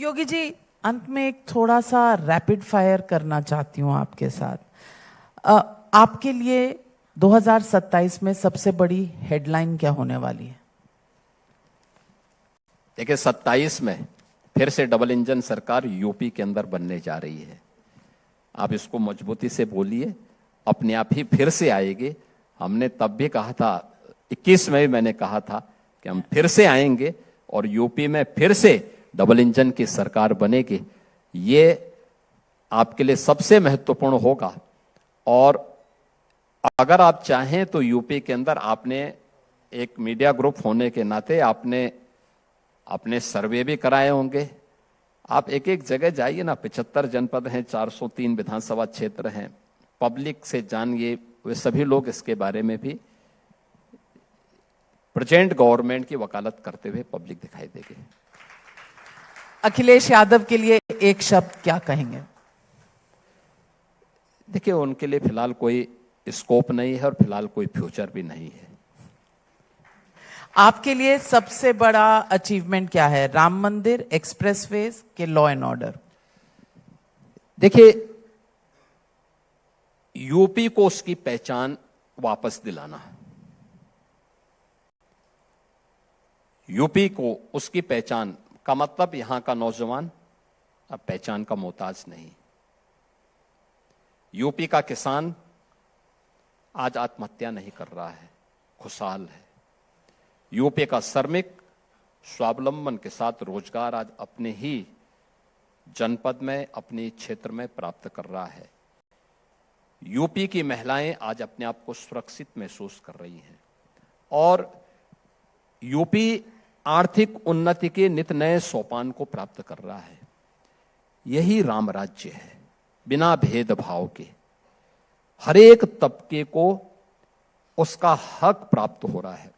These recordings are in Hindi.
योगी जी, अंत में एक थोड़ा सा रैपिड फायर करना चाहती हूं आपके साथ। आपके लिए 2027 में सबसे बड़ी हेडलाइन क्या होने वाली है? देखिए, 27 में फिर से डबल इंजन सरकार यूपी के अंदर बनने जा रही है। आप इसको मजबूती से बोलिए, अपने आप ही फिर से आएगी। हमने तब भी कहा था, 21 में मैंने कहा था कि हम फिर से आएंगे और यूपी में फिर से डबल इंजन की सरकार बनेगी। ये आपके लिए सबसे महत्वपूर्ण होगा। और अगर आप चाहें तो यूपी के अंदर, आपने एक मीडिया ग्रुप होने के नाते आपने अपने सर्वे भी कराए होंगे। आप एक एक जगह जाइए ना, 75 जनपद हैं, 403 विधानसभा क्षेत्र हैं, पब्लिक से जानिए। वे सभी लोग इसके बारे में भी प्रेजेंट गवर्नमेंट की वकालत करते हुए पब्लिक दिखाई देगी। अखिलेश यादव के लिए एक शब्द क्या कहेंगे? देखिए, उनके लिए फिलहाल कोई स्कोप नहीं है और फिलहाल कोई फ्यूचर भी नहीं है। आपके लिए सबसे बड़ा अचीवमेंट क्या है? राम मंदिर, एक्सप्रेसवेज के लॉ एंड ऑर्डर? देखिए, यूपी को उसकी पहचान वापस दिलाना, यूपी को उसकी पहचान का मतलब यहां का नौजवान अब पहचान का मोहताज नहीं। यूपी का किसान आज आत्महत्या नहीं कर रहा है, खुशहाल है। यूपी का श्रमिक स्वावलंबन के साथ रोजगार आज अपने ही जनपद में, अपने क्षेत्र में प्राप्त कर रहा है। यूपी की महिलाएं आज अपने आप को सुरक्षित महसूस कर रही हैं और यूपी आर्थिक उन्नति के नित नए सोपान को प्राप्त कर रहा है। यही राम राज्य है, बिना भेदभाव के हर एक तबके को उसका हक प्राप्त हो रहा है।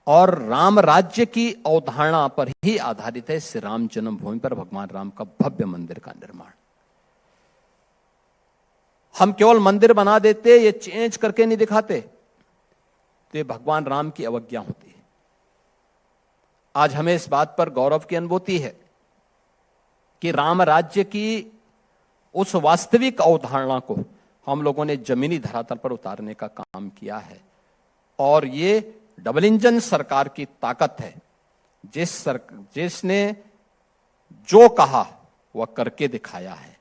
और राम राज्य की अवधारणा पर ही आधारित है श्री राम जन्मभूमि पर भगवान राम का भव्य मंदिर का निर्माण। हम केवल मंदिर बना देते, ये चेंज करके नहीं दिखाते, तो ये भगवान राम की अवज्ञा होती है। आज हमें इस बात पर गौरव की अनुभूति है कि राम राज्य की उस वास्तविक अवधारणा को हम लोगों ने जमीनी धरातल पर उतारने का काम किया है। और ये डबल इंजन सरकार की ताकत है, जिसने जो कहा वह करके दिखाया है,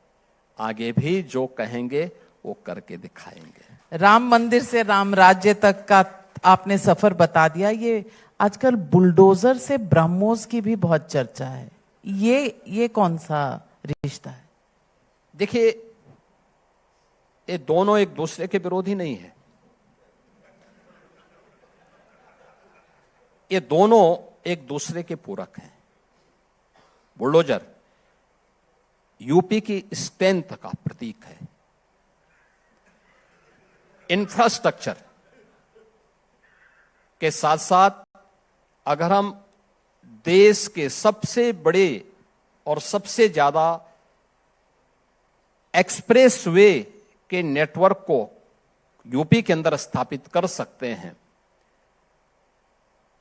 आगे भी जो कहेंगे वो करके दिखाएंगे। राम मंदिर से राम राज्य तक का आपने सफर बता दिया। ये आजकल बुलडोजर से ब्रह्मोस की भी बहुत चर्चा है, ये कौन सा रिश्ता है? देखिए, ये दोनों एक दूसरे के विरोधी नहीं है, ये दोनों एक दूसरे के पूरक हैं। बुलडोजर यूपी की स्ट्रेंथ का प्रतीक है, इंफ्रास्ट्रक्चर के साथ साथ अगर हम देश के सबसे बड़े और सबसे ज्यादा एक्सप्रेस वे के नेटवर्क को यूपी के अंदर स्थापित कर सकते हैं,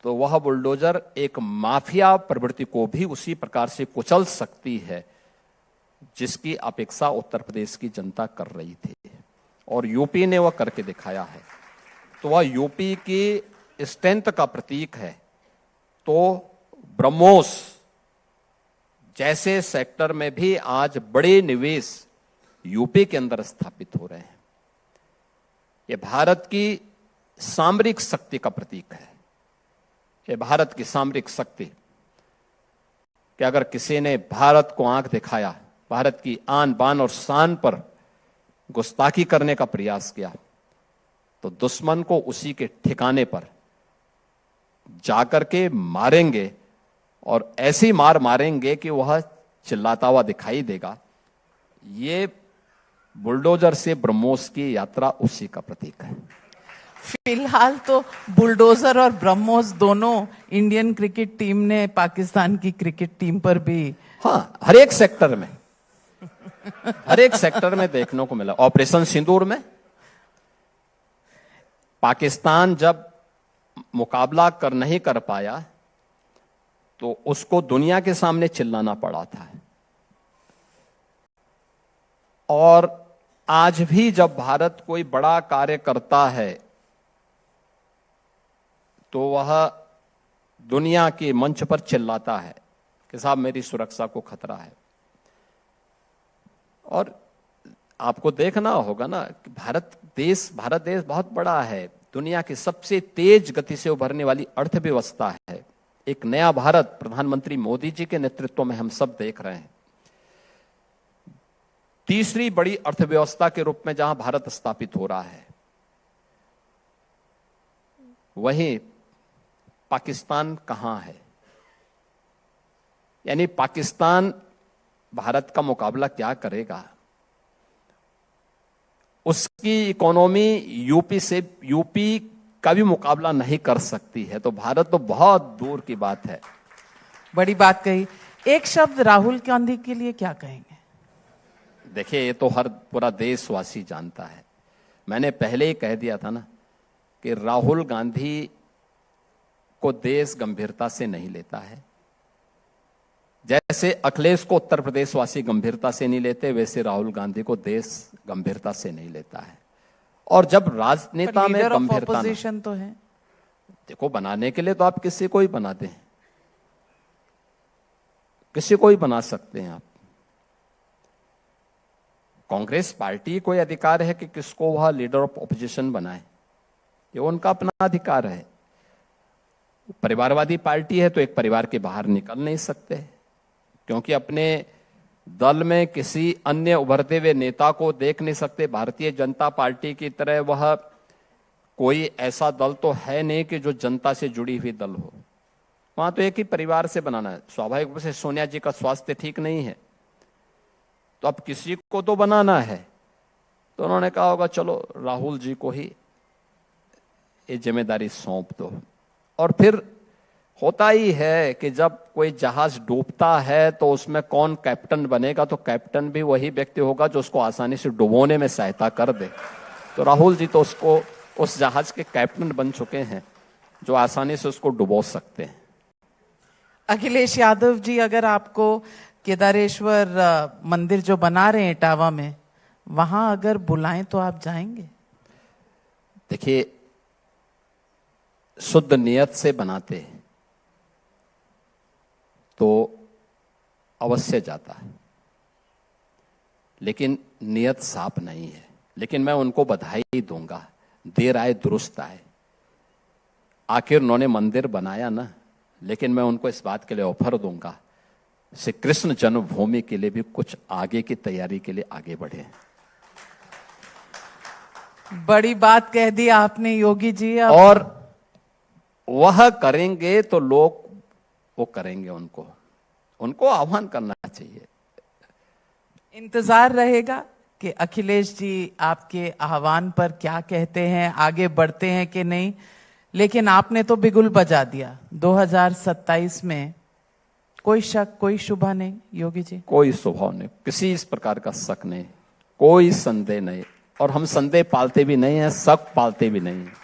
तो वह बुलडोजर एक माफिया प्रवृत्ति को भी उसी प्रकार से कुचल सकती है जिसकी अपेक्षा उत्तर प्रदेश की जनता कर रही थी, और यूपी ने वह करके दिखाया है। तो वह यूपी की स्ट्रेंथ का प्रतीक है। तो ब्रह्मोस जैसे सेक्टर में भी आज बड़े निवेश यूपी के अंदर स्थापित हो रहे हैं। यह भारत की सामरिक शक्ति का प्रतीक है। यह भारत की सामरिक शक्ति कि अगर किसी ने भारत को आंख दिखाया, भारत की आन बान और शान पर गुस्ताखी करने का प्रयास किया, तो दुश्मन को उसी के ठिकाने पर जाकर के मारेंगे और ऐसी मार मारेंगे कि वह चिल्लाता हुआ दिखाई देगा। ये बुलडोजर से ब्रह्मोस की यात्रा उसी का प्रतीक है। फिलहाल तो बुलडोजर और ब्रह्मोस दोनों इंडियन क्रिकेट टीम ने पाकिस्तान की क्रिकेट टीम पर भी, हाँ, हर एक सेक्टर में हर एक सेक्टर में देखने को मिला। ऑपरेशन सिंदूर में पाकिस्तान जब मुकाबला नहीं कर पाया तो उसको दुनिया के सामने चिल्लाना पड़ा था। और आज भी जब भारत कोई बड़ा कार्य करता है तो वह दुनिया के मंच पर चिल्लाता है कि साहब मेरी सुरक्षा को खतरा है। और आपको देखना होगा ना कि भारत देश बहुत बड़ा है, दुनिया की सबसे तेज गति से उभरने वाली अर्थव्यवस्था है। एक नया भारत प्रधानमंत्री मोदी जी के नेतृत्व में हम सब देख रहे हैं। तीसरी बड़ी अर्थव्यवस्था के रूप में जहां भारत स्थापित हो रहा है, वहीं पाकिस्तान कहां है? यानी पाकिस्तान भारत का मुकाबला क्या करेगा? उसकी इकोनॉमी यूपी का भी मुकाबला नहीं कर सकती है। तो भारत तो बहुत दूर की बात है। बड़ी बात कही। एक शब्द राहुल गांधी के लिए क्या कहेंगे? देखिए, ये तो हर पूरा देशवासी जानता है। मैंने पहले ही कह दिया था ना कि राहुल गांधी को देश गंभीरता से नहीं लेता है। जैसे अखिलेश को उत्तर प्रदेश वासी गंभीरता से नहीं लेते, वैसे राहुल गांधी को देश गंभीरता से नहीं लेता है। और जब राजनेता में गंभीरता ऑपोजिशन तो है, देखो, बनाने के लिए तो आप किसी को ही बना दें, किसी को ही बना सकते हैं आप। कांग्रेस पार्टी को यह अधिकार है कि किसको वह लीडर ऑफ ऑपोजिशन बनाए, ये उनका अपना अधिकार है। परिवारवादी पार्टी है तो एक परिवार के बाहर निकल नहीं सकते, क्योंकि अपने दल में किसी अन्य उभरते हुए नेता को देख नहीं सकते। भारतीय जनता पार्टी की तरह वह कोई ऐसा दल तो है नहीं कि जो जनता से जुड़ी हुई दल हो। वहां तो एक ही परिवार से बनाना है। स्वाभाविक रूप से सोनिया जी का स्वास्थ्य ठीक नहीं है, तो अब किसी को तो बनाना है। तो उन्होंने कहा होगा चलो राहुल जी को ही ये जिम्मेदारी सौंप दो। और फिर होता ही है कि जब कोई जहाज डूबता है तो उसमें कौन कैप्टन बनेगा, तो कैप्टन भी वही व्यक्ति होगा जो उसको आसानी से डुबोने में सहायता कर दे। तो राहुल जी तो उसको उस जहाज के कैप्टन बन चुके हैं जो आसानी से उसको डुबो सकते हैं। अखिलेश यादव जी, अगर आपको केदारेश्वर मंदिर जो बना रहे हैं इटावा में, वहां अगर बुलाएं तो आप जाएंगे? देखिए, शुद्ध नियत से बनाते तो अवश्य जाता है, लेकिन नियत साफ नहीं है। लेकिन मैं उनको बधाई दूंगा, देर आए दुरुस्त आए। आखिर उन्होंने मंदिर बनाया ना, लेकिन मैं उनको इस बात के लिए ऑफर दूंगा, श्री कृष्ण जन्मभूमि के लिए भी कुछ आगे की तैयारी के लिए आगे बढ़े। बड़ी बात कह दी आपने योगी जी। और वह करेंगे तो लोग वो करेंगे, उनको आह्वान करना चाहिए। इंतजार रहेगा कि अखिलेश जी आपके आह्वान पर क्या कहते हैं, आगे बढ़ते हैं कि नहीं। लेकिन आपने तो बिगुल बजा दिया। 2027 में कोई शक, कोई शुभा नहीं योगी जी? कोई स्वभाव नहीं, किसी इस प्रकार का शक नहीं, कोई संदेह नहीं। और हम संदेह पालते भी नहीं है, शक पालते भी नहीं है।